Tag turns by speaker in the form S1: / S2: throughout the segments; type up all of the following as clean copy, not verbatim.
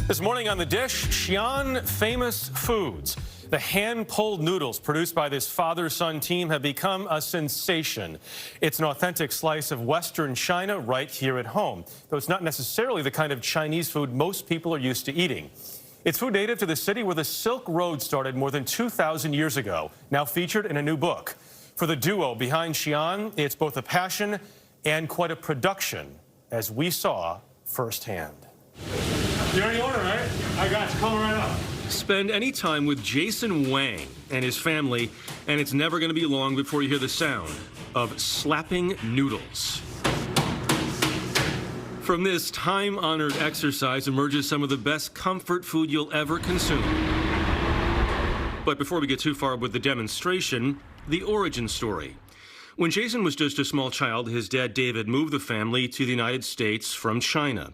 S1: This morning on the dish, Xi'an Famous Foods. The hand-pulled noodles produced by this father-son team have become a sensation. It's an authentic slice of Western China right here at home, though it's not necessarily the kind of Chinese food most people are used to eating. It's food native to the city where the Silk Road started more than 2,000 years ago, now featured in a new book. For the duo behind Xi'an, it's both a passion and quite a production, as we saw firsthand.
S2: You already ordered, right? I got you. Coming right up.
S1: Spend any time with Jason Wang and his family, and it's never going to be long before you hear the sound of slapping noodles. From this time-honored exercise emerges some of the best comfort food you'll ever consume. But before we get too far with the demonstration, the origin story. When Jason was just a small child, his dad David moved the family to the United States from China.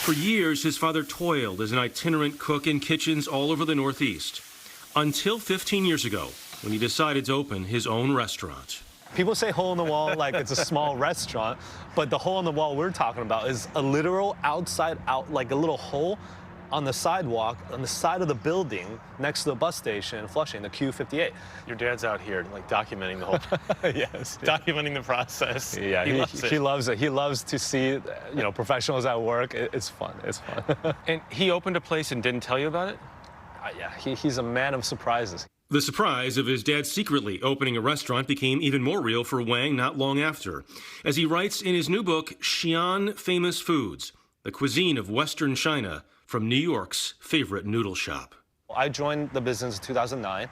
S1: For years, his father toiled as an itinerant cook in kitchens all over the Northeast, until 15 years ago, when he decided to open his own restaurant.
S3: People say hole in the wall like it's a small restaurant, but the hole in the wall we're talking about is a literal outside out, like a little hole on the sidewalk, on the side of the building next to the bus station in Flushing, the Q58.
S1: Your dad's out here, like, documenting the whole
S3: Yes.
S1: Documenting the process.
S3: Yeah, he loves it. He loves to see, professionals at work. It's fun. It's fun.
S1: And he opened a place and didn't tell you about it?
S3: Yeah, he's a man of surprises.
S1: The surprise of his dad secretly opening a restaurant became even more real for Wang not long after. As he writes in his new book, Xi'an Famous Foods, the Cuisine of Western China, from New York's favorite noodle shop.
S3: I joined the business in 2009,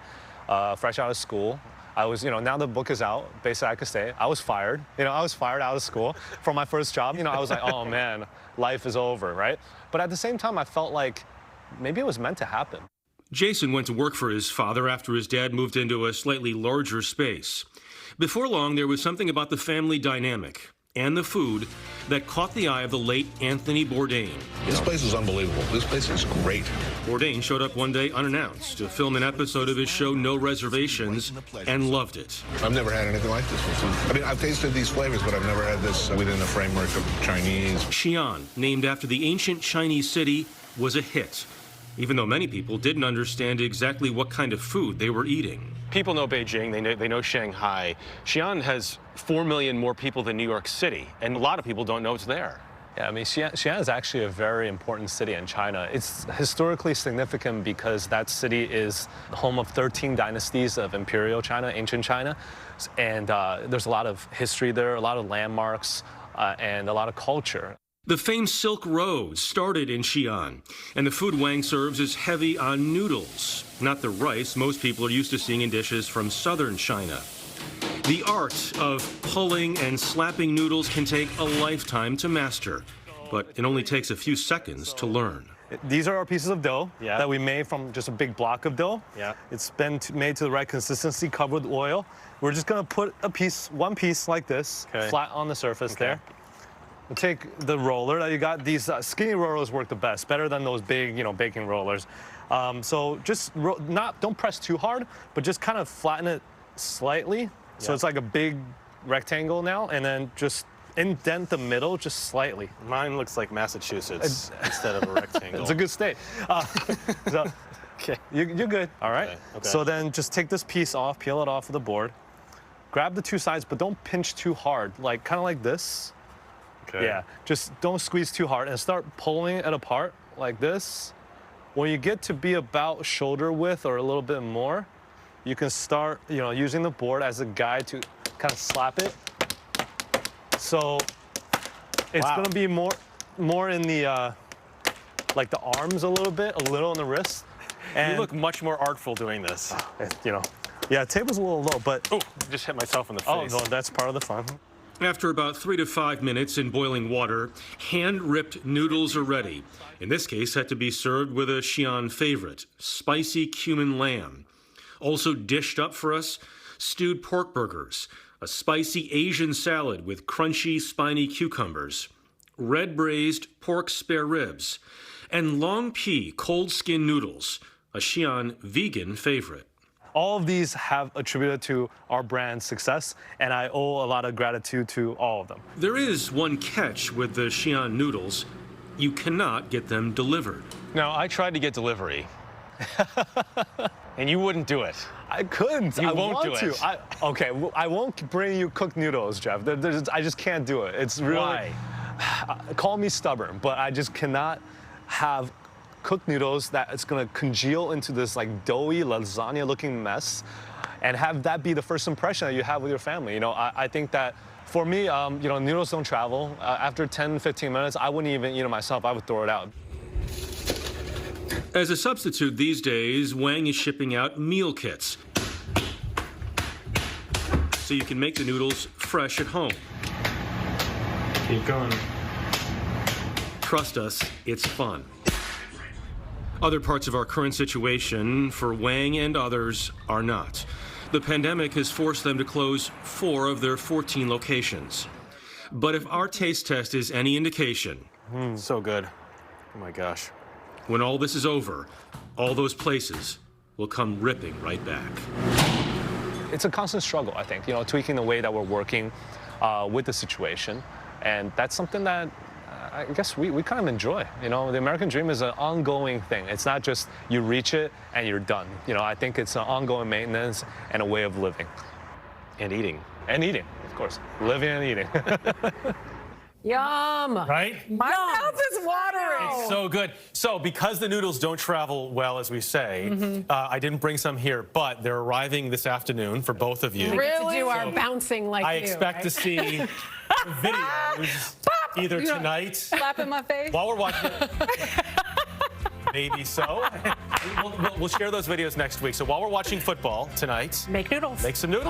S3: fresh out of school. I was, now the book is out, basically I could say, I was fired. I was fired out of school for my first job. I was like, oh man, life is over, right? But at the same time, I felt like maybe it was meant to happen.
S1: Jason went to work for his father after his dad moved into a slightly larger space. Before long, there was something about the family dynamic and the food that caught the eye of the late Anthony Bourdain.
S4: This place is unbelievable. This place is great.
S1: Bourdain showed up one day unannounced to film an episode of his show No Reservations and loved it.
S4: I've never had anything like this before. I mean, I've tasted these flavors, but I've never had this within the framework of Chinese.
S1: Xi'an, named after the ancient Chinese city, was a hit, even though many people didn't understand exactly what kind of food they were eating. People know Beijing, they know Shanghai. Xi'an has 4 million more people than New York City, and a lot of people don't know it's there.
S3: Yeah, I mean, Xi'an is actually a very important city in China. It's historically significant because that city is the home of 13 dynasties of imperial China, ancient China, and there's a lot of history there, a lot of landmarks, and a lot of culture.
S1: The famed Silk Road started in Xi'an, and the food Wang serves is heavy on noodles, not the rice most people are used to seeing in dishes from southern China. The art of pulling and slapping noodles can take a lifetime to master, but it only takes a few seconds to learn.
S3: These are our pieces of dough that we made from just a big block of dough. Yeah. It's been made to the right consistency, covered with oil. We're just gonna put one piece like this, flat on the surface there. We'll take the roller that you got. These skinny rollers work the best, better than those big, baking rollers. So just don't press too hard, but just kind of flatten it slightly. So it's like a big rectangle now, and then just indent the middle just slightly.
S1: Mine looks like Massachusetts instead of a rectangle.
S3: It's a good state. Okay, you're good. All right. Okay. So then just take this piece off, peel it off of the board. Grab the two sides, but don't pinch too hard, kind of like this. Okay. Yeah, just don't squeeze too hard and start pulling it apart like this. When you get to be about shoulder width or a little bit more, you can start, using the board as a guide to kind of slap it. So it's gonna be more in the like the arms a little in the wrist. And
S1: you look much more artful doing this.
S3: Yeah, table's a little low, but
S1: oh, just hit myself in the face.
S3: Oh no, that's part of the fun.
S1: After about 3 to 5 minutes in boiling water, hand-ripped noodles are ready. In this case, had to be served with a Xi'an favorite, spicy cumin lamb. Also dished up for us, stewed pork burgers, a spicy Asian salad with crunchy, spiny cucumbers, red braised pork spare ribs, and long pea cold skin noodles, a Xi'an vegan favorite.
S3: All of these have attributed to our brand's success, and I owe a lot of gratitude to all of them.
S1: There is one catch with the Xi'an noodles. you cannot get them delivered.
S3: Now, I tried to get delivery.
S1: And you wouldn't do it.
S3: I couldn't.
S1: You
S3: I
S1: won't
S3: want
S1: do
S3: to.
S1: it.
S3: Okay, well, I won't bring you cooked noodles, Jeff. I just can't do it. It's really.
S1: Why?
S3: Call me stubborn, but I just cannot have cooked noodles that it's gonna congeal into this like doughy lasagna-looking mess, and have that be the first impression that you have with your family. You know, I think that for me, you know, noodles don't travel. After 10, 15 minutes, I wouldn't even eat it myself. I would throw it out.
S1: As a substitute these days, Wang is shipping out meal kits, so you can make the noodles fresh at home.
S2: Keep going.
S1: Trust us, it's fun. Other parts of our current situation for Wang and others are not. The pandemic has forced them to close 4 of their 14 locations. But if our taste test is any indication,
S3: So good. Oh my gosh.
S1: when all this is over, all those places will come ripping right back.
S3: It's a constant struggle, I think, you know, tweaking the way that we're working with the situation. And that's something that I guess we kind of enjoy. You know, the American dream is an ongoing thing. It's not just you reach it and you're done. You know, I think it's an ongoing maintenance and a way of living.
S1: And eating.
S3: And eating, of course. Living and eating.
S5: Yum.
S1: Right?
S5: My mouth is watering.
S1: It's so good. So because the noodles don't travel well, as we say, I didn't bring some here, but they're arriving this afternoon for both of you.
S5: We get to
S6: Really?
S5: do our bouncing like
S1: I
S5: you.
S1: expect to see videos either tonight,
S6: Slap in my face.
S1: while we're watching it. Maybe so. We'll share those videos next week. So while we're watching football tonight,
S5: Make noodles.
S1: make some noodles.